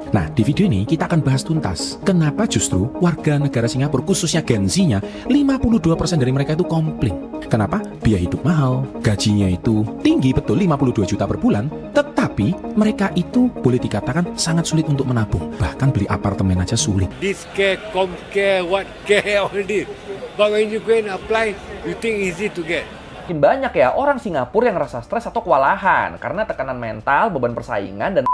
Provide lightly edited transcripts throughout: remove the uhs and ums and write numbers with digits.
Nah, di video ini kita akan bahas tuntas kenapa justru warga negara Singapura, khususnya Gen Z-nya, 52% dari mereka itu komplain. Kenapa? Biaya hidup mahal, gajinya itu tinggi, betul 52 juta per bulan, tetapi mereka itu boleh dikatakan sangat sulit untuk menabung. Bahkan beli apartemen aja sulit. This care, comcare, what care, all this. But when you go and apply, you think easy to get. Makin banyak ya orang Singapura yang rasa stres atau kewalahan karena tekanan mental, beban persaingan, dan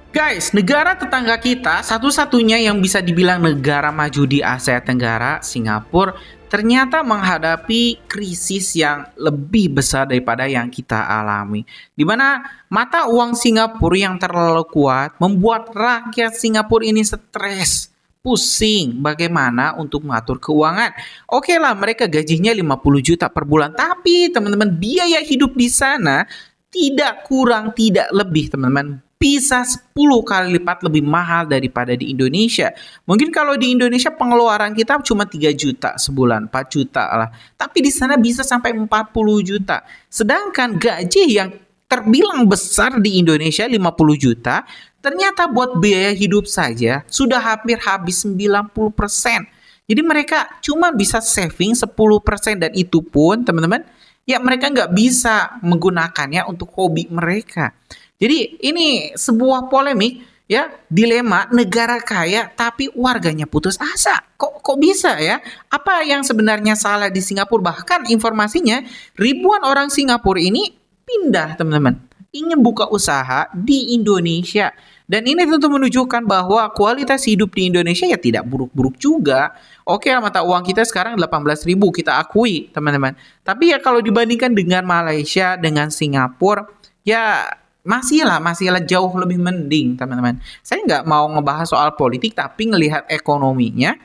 Guys, negara tetangga kita satu-satunya yang bisa dibilang negara maju di Asia Tenggara, Singapura, ternyata menghadapi krisis yang lebih besar daripada yang kita alami. Di mana mata uang Singapura yang terlalu kuat membuat rakyat Singapura ini stres, pusing bagaimana untuk mengatur keuangan. Oke lah, mereka gajinya 50 juta per bulan, tapi teman-teman, biaya hidup di sana tidak kurang, tidak lebih, teman-teman. Bisa 10 kali lipat lebih mahal daripada di Indonesia. Mungkin kalau di Indonesia pengeluaran kita cuma 3 juta sebulan, 4 juta lah. Tapi di sana bisa sampai 40 juta. Sedangkan gaji yang terbilang besar di Indonesia 50 juta, ternyata buat biaya hidup saja sudah hampir habis 90%. Jadi mereka cuma bisa saving 10%, dan itu pun teman-teman, ya mereka nggak bisa menggunakannya untuk hobi mereka. Jadi ini sebuah polemik, ya, dilema negara kaya tapi warganya putus asa. Kok bisa ya? Apa yang sebenarnya salah di Singapura? Bahkan informasinya ribuan orang Singapura ini pindah, teman-teman, ingin buka usaha di Indonesia. Dan ini tentu menunjukkan bahwa kualitas hidup di Indonesia ya tidak buruk-buruk juga. Oke, mata uang kita sekarang 18.000, kita akui, teman-teman. Tapi ya kalau dibandingkan dengan Malaysia, dengan Singapura, ya masih lah jauh lebih mending, teman-teman. Saya nggak mau ngebahas soal politik, tapi ngelihat ekonominya,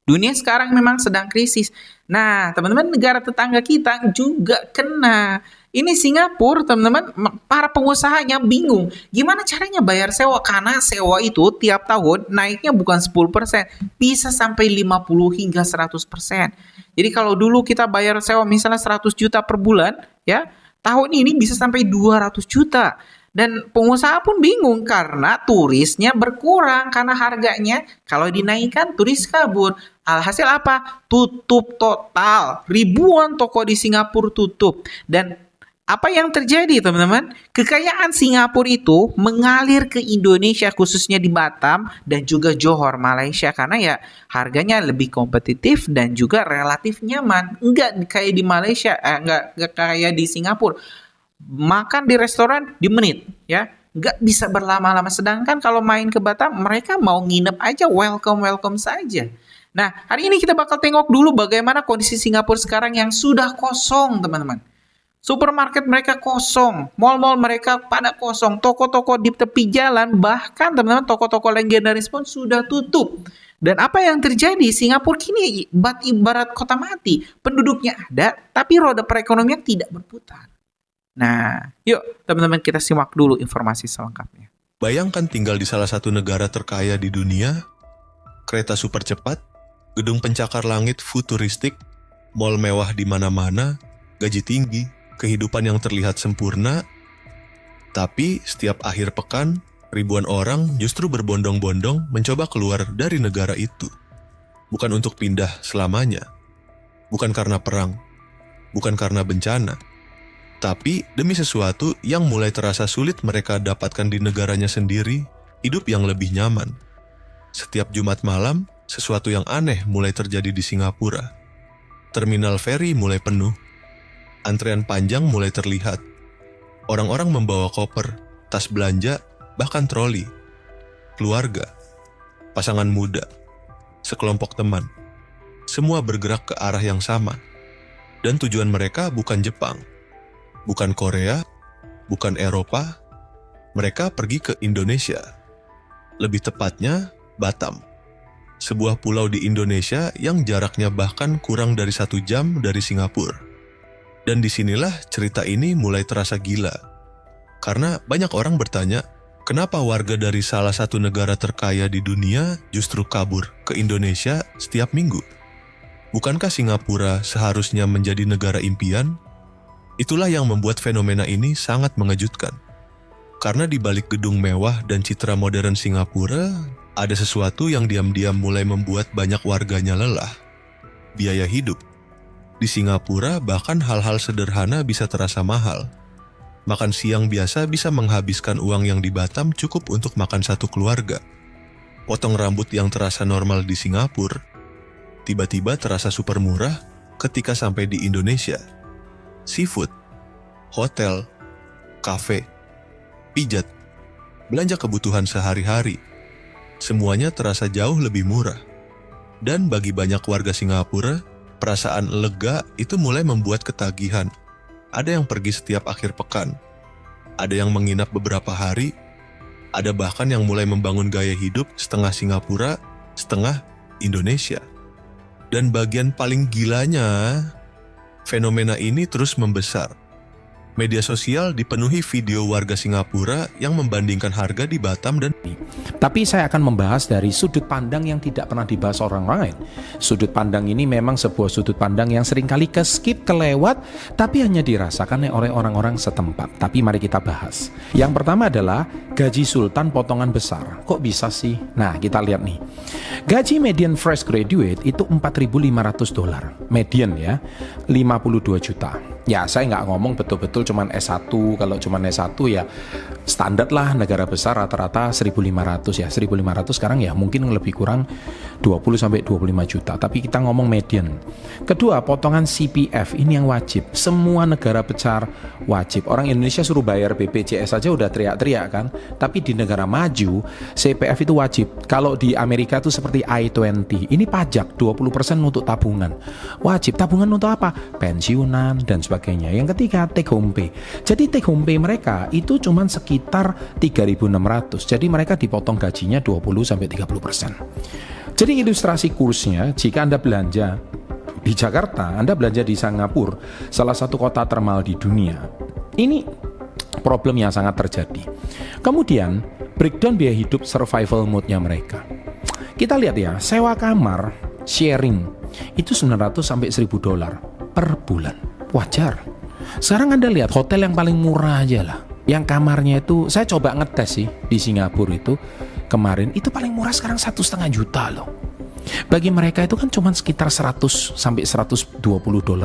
dunia sekarang memang sedang krisis. Nah, teman-teman, negara tetangga kita juga kena. Ini Singapura, teman-teman, para pengusahanya bingung. Gimana caranya bayar sewa? Karena sewa itu tiap tahun naiknya bukan 10%, bisa sampai 50 hingga 100%. Jadi kalau dulu kita bayar sewa misalnya 100 juta per bulan, ya, tahun ini bisa sampai 200 juta. Dan pengusaha pun bingung karena turisnya berkurang. Karena harganya kalau dinaikkan turis kabur. Alhasil apa? Tutup total. Ribuan toko di Singapura tutup. Dan apa yang terjadi, teman-teman? Kekayaan Singapura itu mengalir ke Indonesia, khususnya di Batam dan juga Johor, Malaysia. Karena ya harganya lebih kompetitif dan juga relatif nyaman. Enggak kayak di Malaysia, enggak kayak di Singapura. Makan di restoran di menit, ya. Enggak bisa berlama-lama. Sedangkan kalau main ke Batam, mereka mau nginep aja, welcome saja. Nah, hari ini kita bakal tengok dulu bagaimana kondisi Singapura sekarang yang sudah kosong, teman-teman. Supermarket mereka kosong, mall-mall mereka pada kosong, toko-toko di tepi jalan, bahkan teman-teman toko-toko legendaris pun sudah tutup. Dan apa yang terjadi? Singapura kini ibarat kota mati. Penduduknya ada, tapi roda perekonomian tidak berputar. Nah, yuk teman-teman kita simak dulu informasi selengkapnya. Bayangkan tinggal di salah satu negara terkaya di dunia, kereta super cepat, gedung pencakar langit futuristik, mall mewah di mana-mana, gaji tinggi, kehidupan yang terlihat sempurna, tapi setiap akhir pekan, ribuan orang justru berbondong-bondong mencoba keluar dari negara itu. Bukan untuk pindah selamanya, bukan karena perang, bukan karena bencana, tapi demi sesuatu yang mulai terasa sulit mereka dapatkan di negaranya sendiri, hidup yang lebih nyaman. Setiap Jumat malam, sesuatu yang aneh mulai terjadi di Singapura. Terminal feri mulai penuh. Antrean panjang mulai terlihat. Orang-orang membawa koper, tas belanja, bahkan troli. Keluarga, pasangan muda, sekelompok teman. Semua bergerak ke arah yang sama. Dan tujuan mereka bukan Jepang, bukan Korea, bukan Eropa. Mereka pergi ke Indonesia. Lebih tepatnya, Batam. Sebuah pulau di Indonesia yang jaraknya bahkan kurang dari 1 jam dari Singapura. Dan disinilah cerita ini mulai terasa gila. Karena banyak orang bertanya, kenapa warga dari salah satu negara terkaya di dunia justru kabur ke Indonesia setiap minggu? Bukankah Singapura seharusnya menjadi negara impian? Itulah yang membuat fenomena ini sangat mengejutkan. Karena di balik gedung mewah dan citra modern Singapura, ada sesuatu yang diam-diam mulai membuat banyak warganya lelah. Biaya hidup. Di Singapura, bahkan hal-hal sederhana bisa terasa mahal. Makan siang biasa bisa menghabiskan uang yang di Batam cukup untuk makan satu keluarga. Potong rambut yang terasa normal di Singapura, tiba-tiba terasa super murah ketika sampai di Indonesia. Seafood, hotel, kafe, pijat, belanja kebutuhan sehari-hari, semuanya terasa jauh lebih murah. Dan bagi banyak warga Singapura, perasaan lega itu mulai membuat ketagihan. Ada yang pergi setiap akhir pekan, ada yang menginap beberapa hari, ada bahkan yang mulai membangun gaya hidup setengah Singapura, setengah Indonesia. Dan bagian paling gilanya, fenomena ini terus membesar. Media sosial dipenuhi video warga Singapura yang membandingkan harga di Batam dan Tapi saya akan membahas dari sudut pandang yang tidak pernah dibahas orang lain. Sudut pandang ini memang sebuah sudut pandang yang seringkali ke-skip, kelewat, tapi hanya dirasakan oleh orang-orang setempat. Tapi mari kita bahas. Yang pertama adalah gaji sultan potongan besar. Kok bisa sih? Nah, kita lihat nih. Gaji median fresh graduate itu $4.500. Median ya, 52 juta. Ya, saya nggak ngomong betul-betul cuman S1. Kalau cuman S1 ya standar lah, negara besar rata-rata 1.500 ya. 1.500 sekarang ya mungkin lebih kurang 20-25 juta. Tapi kita ngomong median. Kedua, potongan CPF ini yang wajib. Semua negara besar wajib. Orang Indonesia suruh bayar BPJS saja udah teriak-teriak kan. Tapi di negara maju, CPF itu wajib. Kalau di Amerika itu seperti I-20. Ini pajak 20% untuk tabungan. Wajib. Tabungan untuk apa? Pensiunan dan sebagainya. Yang ketiga, take home pay. Jadi take home pay mereka itu cuma sekitar 3.600. Jadi mereka dipotong gajinya 20-30%. Jadi ilustrasi kursnya, jika Anda belanja di Jakarta, Anda belanja di Singapura, salah satu kota termahal di dunia. Ini problem yang sangat terjadi. Kemudian, breakdown biaya hidup survival mode-nya mereka. Kita lihat ya, sewa kamar, sharing, itu $900-1.000 per bulan. Wajar. Sekarang Anda lihat hotel yang paling murah aja lah. Yang kamarnya itu, saya coba ngetes sih di Singapura itu kemarin, itu paling murah sekarang $1,5 juta loh. Bagi mereka itu kan cuma sekitar $100-120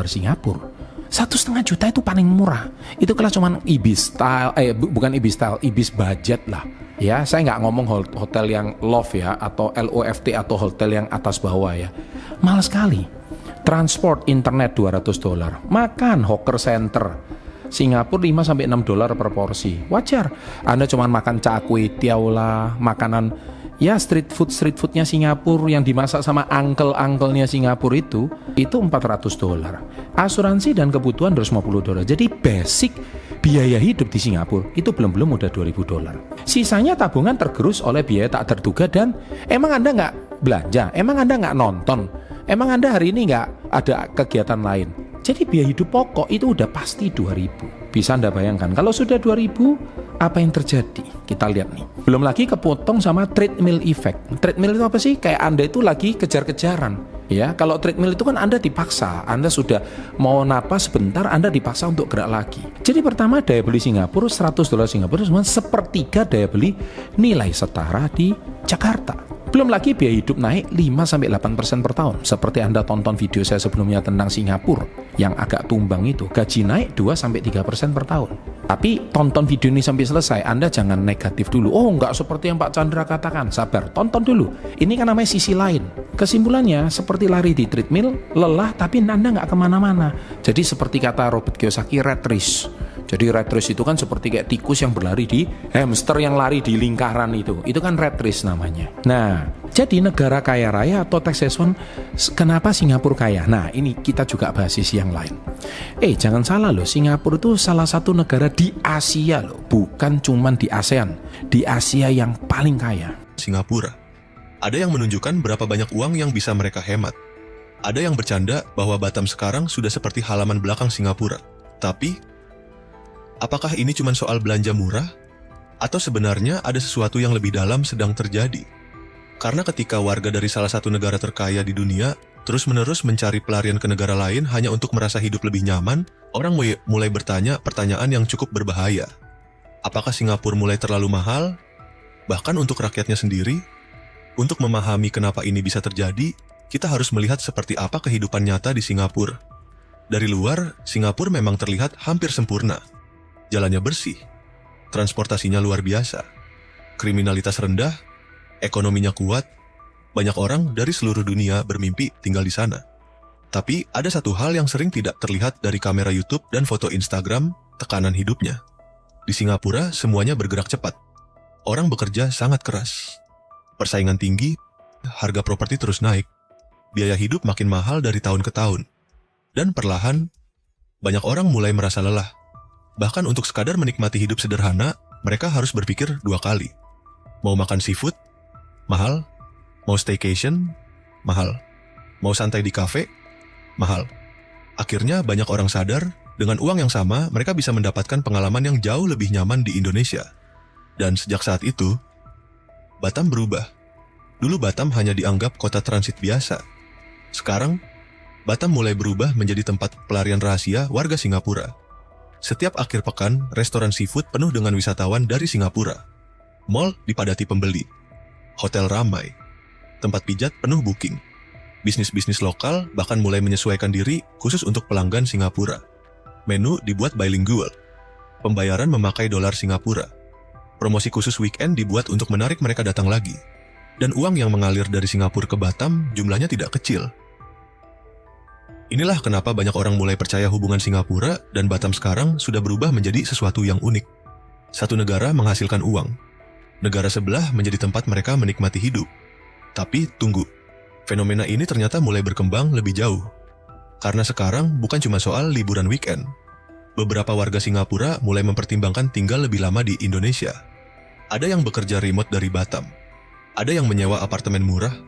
Singapura. $1,5 juta itu paling murah. Itu kalau cuma Ibis style, bukan Ibis style, Ibis budget lah. Ya, saya nggak ngomong hotel yang loft ya, atau LOFT atau hotel yang atas bawah ya. Mahal sekali. Transport, internet $200. Makan, hawker center Singapura $5-6 per porsi. Wajar. Anda cuma makan cakwe, tiao lah, makanan ya street foodnya Singapura yang dimasak sama uncle-nya Singapura itu $400. Asuransi dan kebutuhan $250. Jadi basic biaya hidup di Singapura itu belum udah $2.000. Sisanya tabungan tergerus oleh biaya tak terduga dan emang Anda nggak belanja, emang Anda nggak nonton, emang Anda hari ini nggak ada kegiatan lain. Jadi biaya hidup pokok itu udah pasti 2.000. Bisa Anda bayangkan kalau sudah 2.000 apa yang terjadi? Kita lihat nih. Belum lagi kepotong sama treadmill effect. Treadmill itu apa sih? Kayak Anda itu lagi kejar-kejaran. Ya, kalau treadmill itu kan Anda dipaksa. Anda sudah mau napas sebentar, Anda dipaksa untuk gerak lagi. Jadi pertama daya beli Singapura $100 Singapura cuma sepertiga daya beli nilai setara di Jakarta. Belum lagi biaya hidup naik 5-8% per tahun. Seperti Anda tonton video saya sebelumnya tentang Singapura yang agak tumbang itu, gaji naik 2-3% per tahun. Tapi tonton video ini sampai selesai, Anda jangan negatif dulu. Oh, nggak seperti yang Pak Chandra katakan. Sabar, tonton dulu. Ini kan namanya sisi lain. Kesimpulannya, seperti lari di treadmill, lelah tapi Anda nggak kemana-mana. Jadi seperti kata Robert Kiyosaki, rat race. Jadi rat race itu kan seperti kayak tikus yang berlari di hamster yang lari di lingkaran itu. Itu kan rat race namanya. Nah, jadi negara kaya raya atau tax haven, kenapa Singapura kaya? Nah, ini kita juga bahas sisi yang lain. Jangan salah loh, Singapura itu salah satu negara di Asia loh, bukan cuman di ASEAN, di Asia yang paling kaya. Singapura. Ada yang menunjukkan berapa banyak uang yang bisa mereka hemat. Ada yang bercanda bahwa Batam sekarang sudah seperti halaman belakang Singapura. Tapi, apakah ini cuma soal belanja murah? Atau sebenarnya ada sesuatu yang lebih dalam sedang terjadi? Karena ketika warga dari salah satu negara terkaya di dunia terus-menerus mencari pelarian ke negara lain hanya untuk merasa hidup lebih nyaman, orang mulai bertanya pertanyaan yang cukup berbahaya. Apakah Singapura mulai terlalu mahal? Bahkan untuk rakyatnya sendiri? Untuk memahami kenapa ini bisa terjadi, kita harus melihat seperti apa kehidupan nyata di Singapura. Dari luar, Singapura memang terlihat hampir sempurna. Jalannya bersih, transportasinya luar biasa, kriminalitas rendah, ekonominya kuat, banyak orang dari seluruh dunia bermimpi tinggal di sana. Tapi ada satu hal yang sering tidak terlihat dari kamera YouTube dan foto Instagram, tekanan hidupnya. Di Singapura, semuanya bergerak cepat. Orang bekerja sangat keras. Persaingan tinggi, harga properti terus naik. Biaya hidup makin mahal dari tahun ke tahun. Dan perlahan, banyak orang mulai merasa lelah. Bahkan untuk sekadar menikmati hidup sederhana, mereka harus berpikir 2 kali. Mau makan seafood? Mahal. Mau staycation? Mahal. Mau santai di kafe? Mahal. Akhirnya banyak orang sadar, dengan uang yang sama, mereka bisa mendapatkan pengalaman yang jauh lebih nyaman di Indonesia. Dan sejak saat itu, Batam berubah. Dulu Batam hanya dianggap kota transit biasa. Sekarang, Batam mulai berubah menjadi tempat pelarian rahasia warga Singapura. Setiap akhir pekan, restoran seafood penuh dengan wisatawan dari Singapura. Mall dipadati pembeli. Hotel ramai. Tempat pijat penuh booking. Bisnis-bisnis lokal bahkan mulai menyesuaikan diri khusus untuk pelanggan Singapura. Menu dibuat bilingual. Pembayaran memakai dolar Singapura. Promosi khusus weekend dibuat untuk menarik mereka datang lagi. Dan uang yang mengalir dari Singapura ke Batam jumlahnya tidak kecil. Inilah kenapa banyak orang mulai percaya hubungan Singapura dan Batam sekarang sudah berubah menjadi sesuatu yang unik. Satu negara menghasilkan uang. Negara sebelah menjadi tempat mereka menikmati hidup. Tapi tunggu, fenomena ini ternyata mulai berkembang lebih jauh. Karena sekarang bukan cuma soal liburan weekend. Beberapa warga Singapura mulai mempertimbangkan tinggal lebih lama di Indonesia. Ada yang bekerja remote dari Batam. Ada yang menyewa apartemen murah.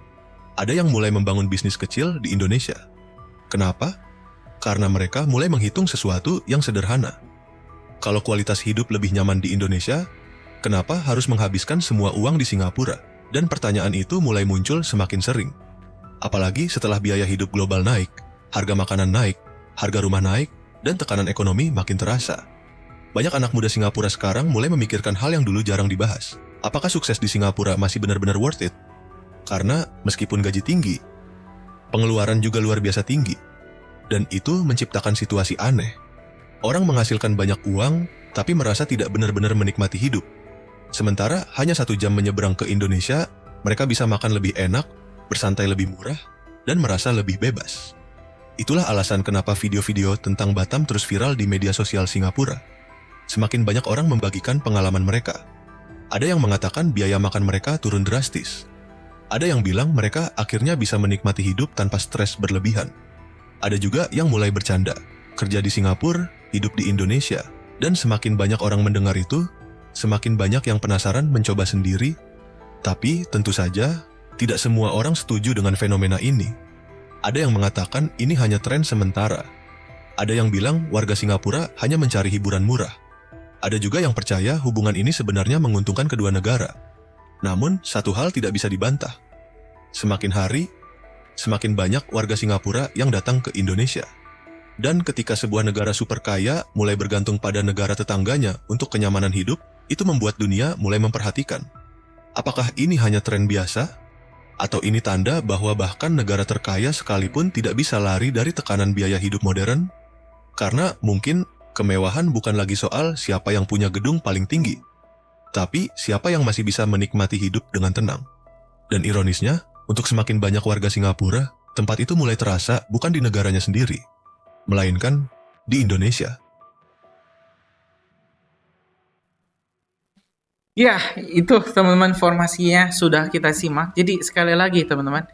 Ada yang mulai membangun bisnis kecil di Indonesia. Kenapa? Karena mereka mulai menghitung sesuatu yang sederhana. Kalau kualitas hidup lebih nyaman di Indonesia, kenapa harus menghabiskan semua uang di Singapura? Dan pertanyaan itu mulai muncul semakin sering. Apalagi setelah biaya hidup global naik, harga makanan naik, harga rumah naik, dan tekanan ekonomi makin terasa. Banyak anak muda Singapura sekarang mulai memikirkan hal yang dulu jarang dibahas. Apakah sukses di Singapura masih benar-benar worth it? Karena meskipun gaji tinggi, pengeluaran juga luar biasa tinggi. Dan itu menciptakan situasi aneh. Orang menghasilkan banyak uang, tapi merasa tidak benar-benar menikmati hidup. Sementara hanya 1 jam menyeberang ke Indonesia, mereka bisa makan lebih enak, bersantai lebih murah, dan merasa lebih bebas. Itulah alasan kenapa video-video tentang Batam terus viral di media sosial Singapura. Semakin banyak orang membagikan pengalaman mereka. Ada yang mengatakan biaya makan mereka turun drastis. Ada yang bilang mereka akhirnya bisa menikmati hidup tanpa stres berlebihan. Ada juga yang mulai bercanda, kerja di Singapura, hidup di Indonesia. Dan semakin banyak orang mendengar itu, semakin banyak yang penasaran mencoba sendiri. Tapi tentu saja, tidak semua orang setuju dengan fenomena ini. Ada yang mengatakan ini hanya tren sementara. Ada yang bilang warga Singapura hanya mencari hiburan murah. Ada juga yang percaya hubungan ini sebenarnya menguntungkan kedua negara. Namun, satu hal tidak bisa dibantah. Semakin hari, semakin banyak warga Singapura yang datang ke Indonesia. Dan ketika sebuah negara super kaya mulai bergantung pada negara tetangganya untuk kenyamanan hidup, itu membuat dunia mulai memperhatikan. Apakah ini hanya tren biasa? Atau ini tanda bahwa bahkan negara terkaya sekalipun tidak bisa lari dari tekanan biaya hidup modern? Karena mungkin kemewahan bukan lagi soal siapa yang punya gedung paling tinggi, tapi siapa yang masih bisa menikmati hidup dengan tenang. Dan ironisnya, untuk semakin banyak warga Singapura, tempat itu mulai terasa bukan di negaranya sendiri, melainkan di Indonesia. Ya, itu teman-teman informasinya sudah kita simak. Jadi sekali lagi teman-teman,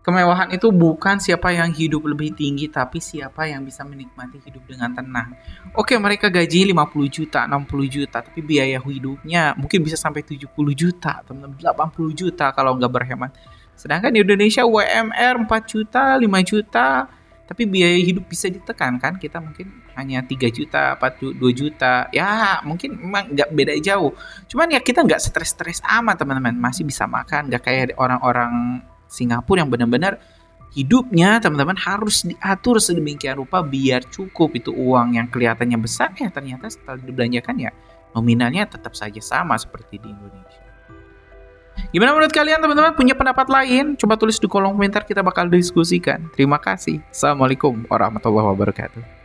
kemewahan itu bukan siapa yang hidup lebih tinggi, tapi siapa yang bisa menikmati hidup dengan tenang. Oke, mereka gaji 50 juta, 60 juta, tapi biaya hidupnya mungkin bisa sampai 70 juta, teman-teman, 80 juta kalau nggak berhemat. Sedangkan di Indonesia UMR 4 juta, 5 juta, tapi biaya hidup bisa ditekan kan, kita mungkin hanya 3 juta, 2 juta, ya mungkin memang nggak beda jauh. Cuman ya kita nggak stres-stres amat teman-teman, masih bisa makan, nggak kayak orang-orang Singapura yang benar-benar hidupnya teman-teman harus diatur sedemikian rupa biar cukup itu uang yang kelihatannya besar ternyata setelah dibelanjakan ya nominalnya tetap saja sama seperti di Indonesia. Gimana menurut kalian teman-teman? Punya pendapat lain? Coba tulis di kolom komentar, kita bakal diskusikan. Terima kasih. Assalamualaikum warahmatullahi wabarakatuh.